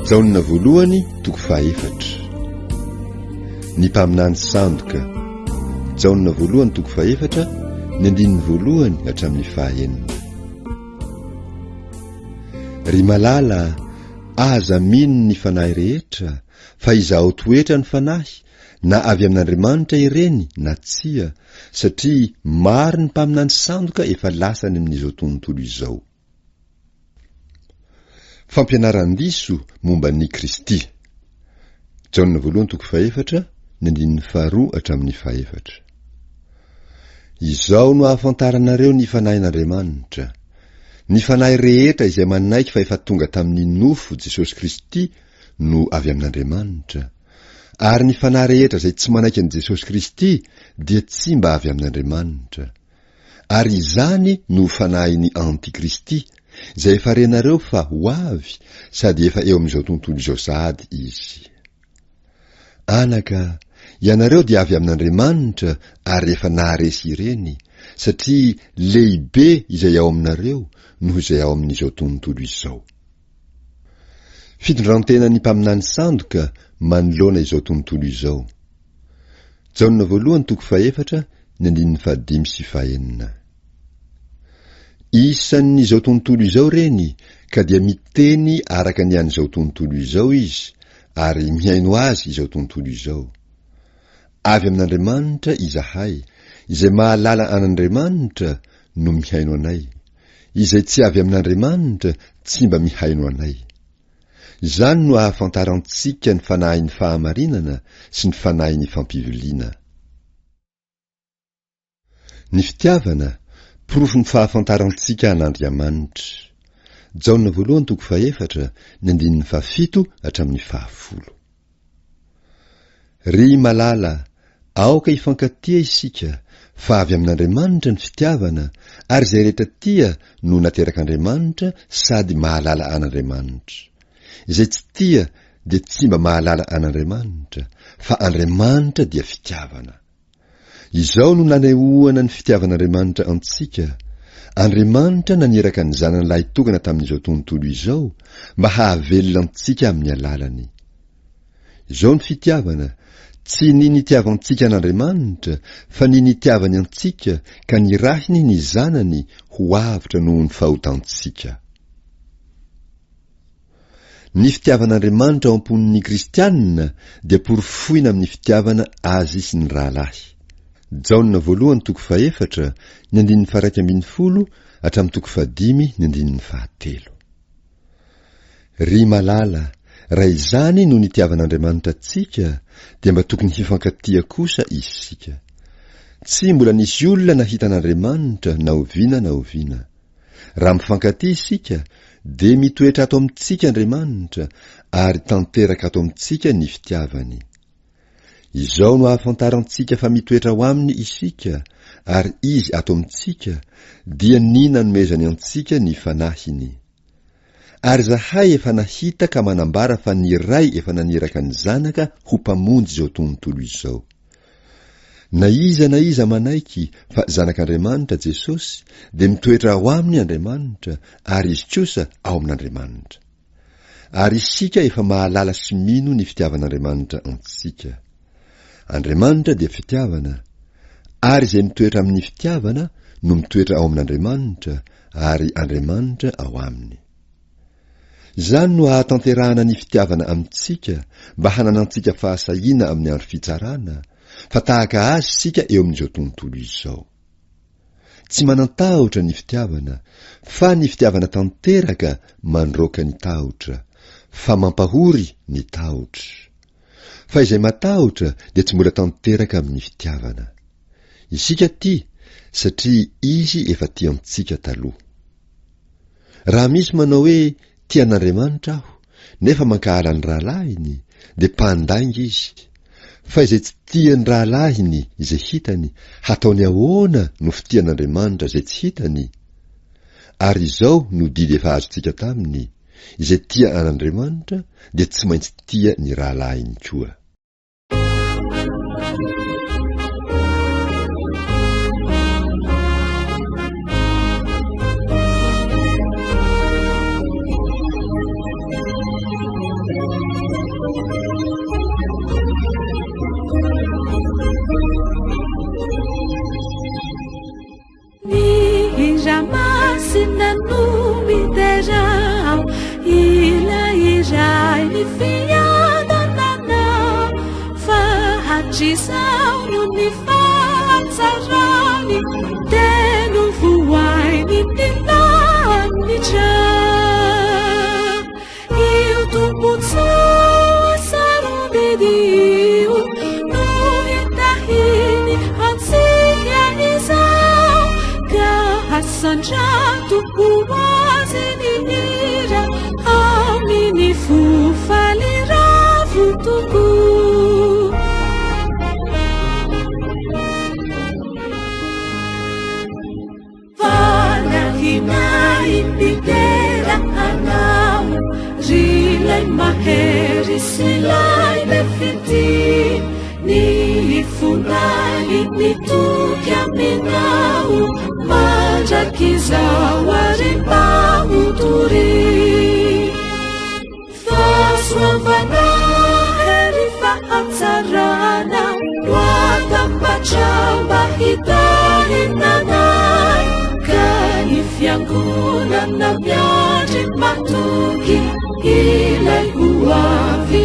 Jaonina voalohany toko fahaefatra. Ny mpaminany sandoka. Jaonina voalohany toko fahaefatra, ny andininy voalohany hatramin'ny fahaenina. Ry malala, aza mino ny fanahy rehetra, fa izaho toetra ny fanahy, na avy amin'Andriamanitra ireny na tsia, satria maro ny mpaminany sandoka efa lasany amin'izao tontolo izao. Fampianaran-diso momba ny Kristy. Jaonina voalohany toko fahaefatra, ny andininy faharoa hatramin'ny fahaefatra. Izao no ahafantaranareo ny fanahin'Andriamanitra. Ny fanahy rehetra izay manaiky fa efa tonga tamin'ny nofo Jesosy Kristy no avy amin'Andriamanitra. Ary ny fanahy rehetra izay tsy manaiky an' Jesosy Kristy dia tsy mba avy amin'Andriamanitra. Ary izany no fanahin'ny Antikristy, izay efa renareo fa ho avy, sady efa eo amin'izao tontolo izao sahady izy. Anaka, ianareo dia avy amin'Andriamanitra ary efa naharesy ireny, satria lehibe izay ao aminareo noho izay ao amin'izao tontolo izao. Fitondrantena ny mpaminany sandoka manoloana izao tontolo izao. Jaonina voalohany toko fahaefatra, ny andininy fahadimy sy fahaenina. Isan'izao tontolo izao reny, ka dia miteny araka ny an'izao tontolo izao izy, ary mihaino azy izao tontolo izao. Avy amin'Andriamanitra izahay, izay mahalala an'Andriamanitra no mihaino anay. Izay tsy avy amin'Andriamanitra tsy mba mihaino anay. Izany no ahafantarantsika ny fanahin'ny fahamarinana sy ny fanahin'ny fampiviliana. Ny fitiavana, porofo ny fahafantarantsika an'Andriamanitra. Jaonina voalohany toko fahaefatra, ny andininy fahafito hatramin'ny fahafolo. Ry malala, aoka hifankatia isika, fa avy amin'Andriamanitra ny fitiavana, ary izay rehetra tia no naterak'Andriamanitra sady mahalala an'Andriamanitra. Izay tsy tia dia tsy mba mahalala an'Andriamanitra, fa Andriamanitra dia fitiavana. Izao no nanehoana ny fitiavan'Andriamanitra antsika. Andriamanitra naniraka ny zanany tokana tamin'izao tontolo izao, mba hahavelona antsika amin'ny alalany. Izao ny fitiavana, tsy ny nitiavantsika an'Andriamanitra, fa ny nitiavany antsika ka nirahiny ny zanany ho avitra noho ny fahotantsika. Ny fitiavan'Andriamanitra ao amponin'ny kristianina dia porofoina amin'ny fitiavana azy sy ny rahalahy. Jaonina voalohany toko fahaefatra, ny andininy faha-raika ambin'ny folo hatramin'ny toko fahadimy, ny andininy fahatelo. Ry malala, raha izany no nitiavan'Andriamanitra antsika, dia mba tokony hifankatia kosa isika. Tsy mbola nisy olona nahita an'Andriamanitra na oviana na oviana. Raha mifankatia isika, dia mitoetra ato amintsika Andriamanitra, ary tanteraka ato amintsika ny fitiavany. Izao no ahafantarantsika fa mitoetra ho aminy isika, ary izy ato amintsika, dia ny nanomezany antsika ny fanahiny. Ary zahay efa nahita ka manambara fa ny ray efa naniraka ny zanaka ho mpamonjy izao tontolo izao. Na iza manaiky fa zanak'Andriamanitra Jesosy, dia mitoetra ho aminy Andriamanitra, ary izy kosa ao amin'Andriamanitra. Ary isika efa mahalala sy mino ny fitiavan'Andriamanitra antsika. Andriamanitra dia fitiavana, ary izay mitoetra amin'ny fitiavana no mitoetra ao amin'Andriamanitra, ary Andriamanitra ao aminy. Izany no ahatanterahana ny fitiavana amintsika, mba hananantsika fahasahiana amin'ny andro fitsarana, fa tahaka azy sika eo amin'izao tontolo izao. Tsy manan-tahotra ny fitiavana, fa ny fitiavana tanteraka mandroaka ny tahotra, fa mampahory ny tahotra. Fa izay matahotra dia tsy mbola tanteraka amin'ny fitiavana. Isika tia, satria izy efa tiantsika taloha. Raha misy manao hoe tian'Andriamanitra aho, nefa mankahala ny rahalahiny, dia mpandainga izy. Fa izay tsy tiany rahalahiny izay hitany, hataony ahoana no fitian'Andriamanitra izay tsy hitany? Ary izao no didy efa azontsika taminy, izay tia an'Andriamanitra dia tsy maintsy tia ny rahalahiny koa. fianarana fa hatrizao no ny fahatsarany teno voainy ny lanitra io tompontsoa sarombedeo no hitahiny antsika izao ka hasandrato ho azy ny hira amin'ny fofaliravo toko Ipitera anao rilay mahery silay le fiti ny fonay mitoky aminao mandrakizao arim-bao tory fasoavana hery fahatsarana loatambatramba hitahinanay fiangonana miandry matoky ilay ho avy